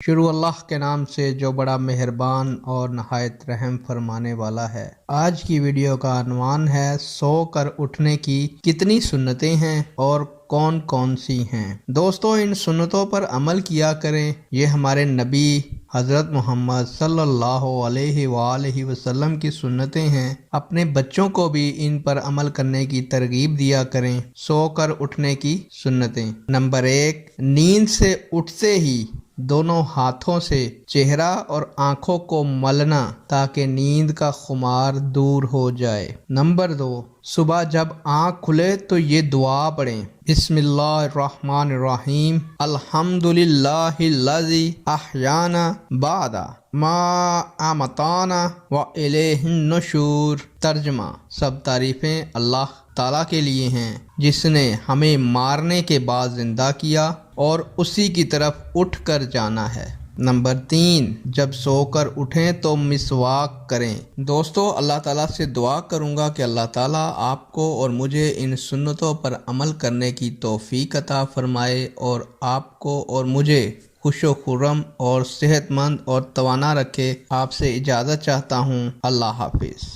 شروع اللہ کے نام سے جو بڑا مہربان اور نہایت رحم فرمانے والا ہے۔ آج کی ویڈیو کا عنوان ہے سو کر اٹھنے کی کتنی سنتیں ہیں اور کون کون سی ہیں۔ دوستو، ان سنتوں پر عمل کیا کریں، یہ ہمارے نبی حضرت محمد صلی اللہ علیہ وآلہ وسلم کی سنتیں ہیں۔ اپنے بچوں کو بھی ان پر عمل کرنے کی ترغیب دیا کریں۔ سو کر اٹھنے کی سنتیں۔ نمبر 1، نیند سے اٹھتے ہی دونوں ہاتھوں سے چہرہ اور آنکھوں کو ملنا تاکہ نیند کا خمار دور ہو جائے۔ نمبر 2، صبح جب آنکھ کھلے تو یہ دعا پڑھیں: بسم اللہ الرحمن الرحیم، الحمدللہ الذی احیانا بعد ما اماتانا والیہ النشور۔ ترجمہ: سب تعریفیں اللہ تعالیٰ کے لیے ہیں جس نے ہمیں مارنے کے بعد زندہ کیا اور اسی کی طرف اٹھ کر جانا ہے۔ نمبر 3، جب سو کر اٹھیں تو مسواک کریں۔ دوستو، اللہ تعالیٰ سے دعا کروں گا کہ اللہ تعالیٰ آپ کو اور مجھے ان سنتوں پر عمل کرنے کی توفیق عطا فرمائے اور آپ کو اور مجھے خوش و خرم اور صحت مند اور توانا رکھے۔ آپ سے اجازت چاہتا ہوں۔ اللہ حافظ۔